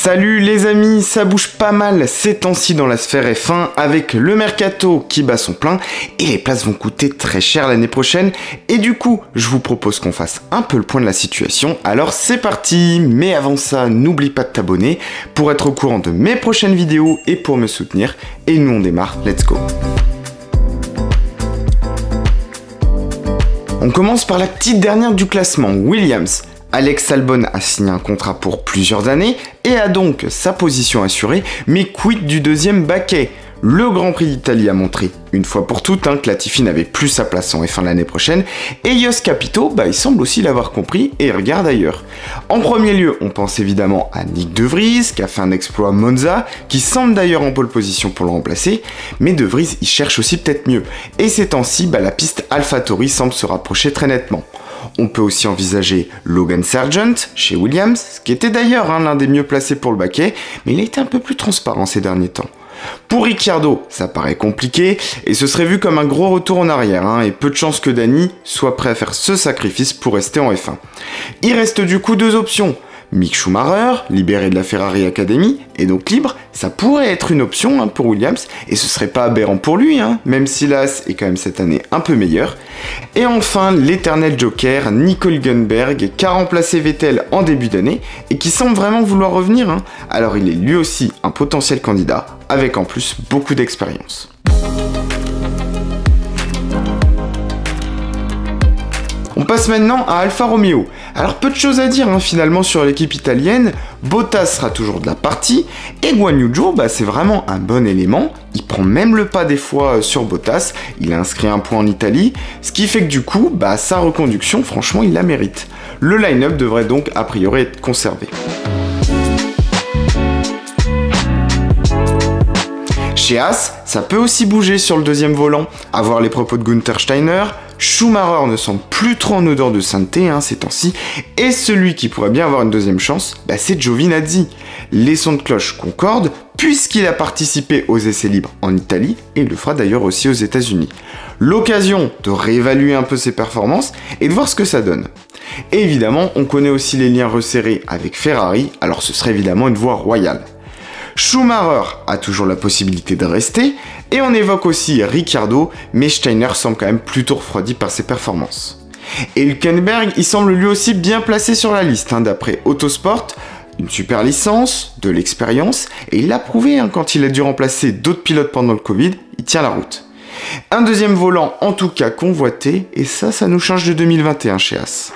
Salut les amis, ça bouge pas mal ces temps-ci dans la sphère F1 avec le mercato qui bat son plein et les places vont coûter très cher l'année prochaine et du coup je vous propose qu'on fasse un peu le point de la situation, alors c'est parti. Mais avant ça, n'oublie pas de t'abonner pour être au courant de mes prochaines vidéos et pour me soutenir, et nous on démarre, let's go. On commence par la petite dernière du classement, Williams. Alex Albon a signé un contrat pour plusieurs années et a donc sa position assurée, mais quid du deuxième baquet? Le Grand Prix d'Italie a montré une fois pour toutes que Latifi n'avait plus sa place en F1 l'année prochaine, et Jost Capito, il semble aussi l'avoir compris et regarde ailleurs. En premier lieu, on pense évidemment à Nyck De Vries, qui a fait un exploit à Monza, qui semble d'ailleurs en pole position pour le remplacer, mais De Vries il cherche aussi peut-être mieux, et ces temps-ci, la piste AlphaTauri semble se rapprocher très nettement. On peut aussi envisager Logan Sargent chez Williams, qui était d'ailleurs l'un des mieux placés pour le baquet, mais il a été un peu plus transparent ces derniers temps. Pour Ricciardo, ça paraît compliqué, et ce serait vu comme un gros retour en arrière, et peu de chance que Danny soit prêt à faire ce sacrifice pour rester en F1. Il reste du coup deux options. Mick Schumacher, libéré de la Ferrari Academy, et donc libre, ça pourrait être une option pour Williams, et ce serait pas aberrant pour lui, même si l'As est quand même cette année un peu meilleur. Et enfin, l'éternel joker, Nico Hülkenberg, qui a remplacé Vettel en début d'année, et qui semble vraiment vouloir revenir, alors il est lui aussi un potentiel candidat, avec en plus beaucoup d'expérience. On passe maintenant à Alfa Romeo. Alors peu de choses à dire finalement sur l'équipe italienne. Bottas sera toujours de la partie et Guan Yu Zhou, c'est vraiment un bon élément. Il prend même le pas des fois sur Bottas, il a inscrit un point en Italie, ce qui fait que du coup, sa reconduction, franchement, il la mérite. Le line-up devrait donc a priori être conservé. Chez Haas, ça peut aussi bouger sur le deuxième volant, à voir les propos de Günther Steiner. Schumacher ne semble plus trop en odeur de sainteté ces temps-ci, et celui qui pourrait bien avoir une deuxième chance, c'est Giovinazzi. Les sons de cloche concordent, puisqu'il a participé aux essais libres en Italie, et il le fera d'ailleurs aussi aux États-Unis. L'occasion de réévaluer un peu ses performances et de voir ce que ça donne. Et évidemment, on connaît aussi les liens resserrés avec Ferrari, alors ce serait évidemment une voie royale. Schumacher a toujours la possibilité de rester, et on évoque aussi Ricciardo, mais Steiner semble quand même plutôt refroidi par ses performances. Et Hülkenberg, il semble lui aussi bien placé sur la liste, d'après Autosport, une super licence, de l'expérience, et il l'a prouvé quand il a dû remplacer d'autres pilotes pendant le Covid, il tient la route. Un deuxième volant en tout cas convoité, et ça nous change de 2021 chez Haas.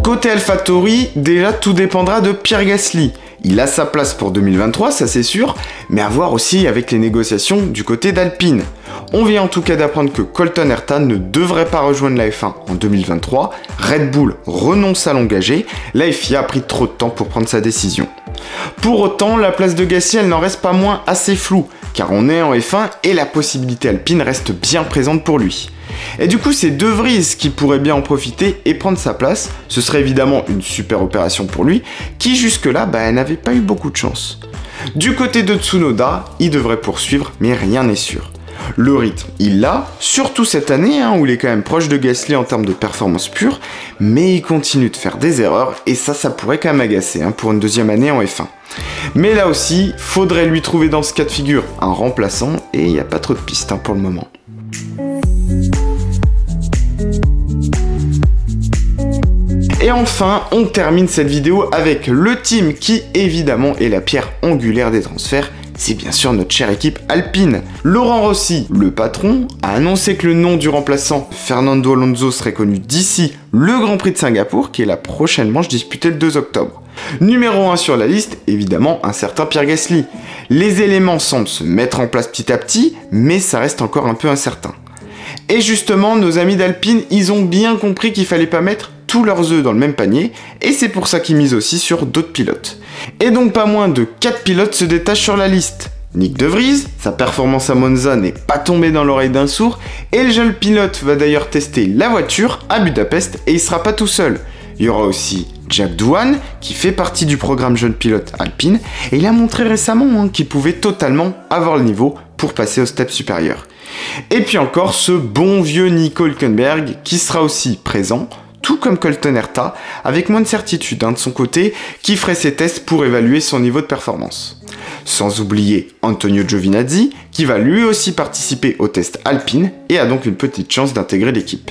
Côté AlphaTauri, déjà tout dépendra de Pierre Gasly. Il a sa place pour 2023, ça c'est sûr, mais à voir aussi avec les négociations du côté d'Alpine. On vient en tout cas d'apprendre que Colton Herta ne devrait pas rejoindre la F1 en 2023, Red Bull renonce à l'engager, la FIA a pris trop de temps pour prendre sa décision. Pour autant, la place de Gasly, elle n'en reste pas moins assez floue, car on est en F1 et la possibilité Alpine reste bien présente pour lui. Et du coup, c'est De Vries qui pourrait bien en profiter et prendre sa place. Ce serait évidemment une super opération pour lui, qui jusque-là, n'avait pas eu beaucoup de chance. Du côté de Tsunoda, il devrait poursuivre, mais rien n'est sûr. Le rythme, il l'a, surtout cette année, où il est quand même proche de Gasly en termes de performance pure, mais il continue de faire des erreurs, et ça pourrait quand même agacer pour une deuxième année en F1. Mais là aussi, faudrait lui trouver dans ce cas de figure un remplaçant, et il n'y a pas trop de pistes pour le moment. Et enfin, on termine cette vidéo avec le team qui, évidemment, est la pierre angulaire des transferts. C'est bien sûr notre chère équipe Alpine. Laurent Rossi, le patron, a annoncé que le nom du remplaçant Fernando Alonso serait connu d'ici le Grand Prix de Singapour, qui est la prochaine manche disputée le 2 octobre. Numéro 1 sur la liste, évidemment, un certain Pierre Gasly. Les éléments semblent se mettre en place petit à petit, mais ça reste encore un peu incertain. Et justement, nos amis d'Alpine, ils ont bien compris qu'il fallait pas mettre tous leurs œufs dans le même panier, et c'est pour ça qu'ils misent aussi sur d'autres pilotes. Et donc pas moins de 4 pilotes se détachent sur la liste. Nyck De Vries, sa performance à Monza n'est pas tombée dans l'oreille d'un sourd, et le jeune pilote va d'ailleurs tester la voiture à Budapest, et il sera pas tout seul. Il y aura aussi Jack Doohan, qui fait partie du programme jeune pilote Alpine, et il a montré récemment qu'il pouvait totalement avoir le niveau pour passer au step supérieur. Et puis encore ce bon vieux Nico Hülkenberg qui sera aussi présent, tout comme Colton Herta, avec moins de certitude de son côté, qui ferait ses tests pour évaluer son niveau de performance. Sans oublier Antonio Giovinazzi, qui va lui aussi participer au test Alpine et a donc une petite chance d'intégrer l'équipe.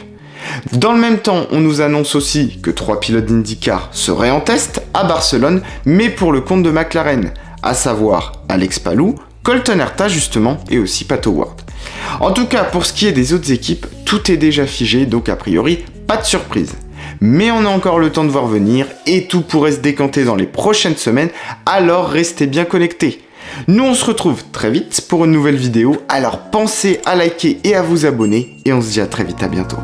Dans le même temps, on nous annonce aussi que 3 pilotes d'IndyCar seraient en test à Barcelone, mais pour le compte de McLaren, à savoir Alex Palou, Colton Herta justement et aussi Pato Ward. En tout cas, pour ce qui est des autres équipes, tout est déjà figé, donc a priori, pas de surprise. Mais on a encore le temps de voir venir et tout pourrait se décanter dans les prochaines semaines, alors restez bien connectés. Nous on se retrouve très vite pour une nouvelle vidéo, alors pensez à liker et à vous abonner et on se dit à très vite, à bientôt.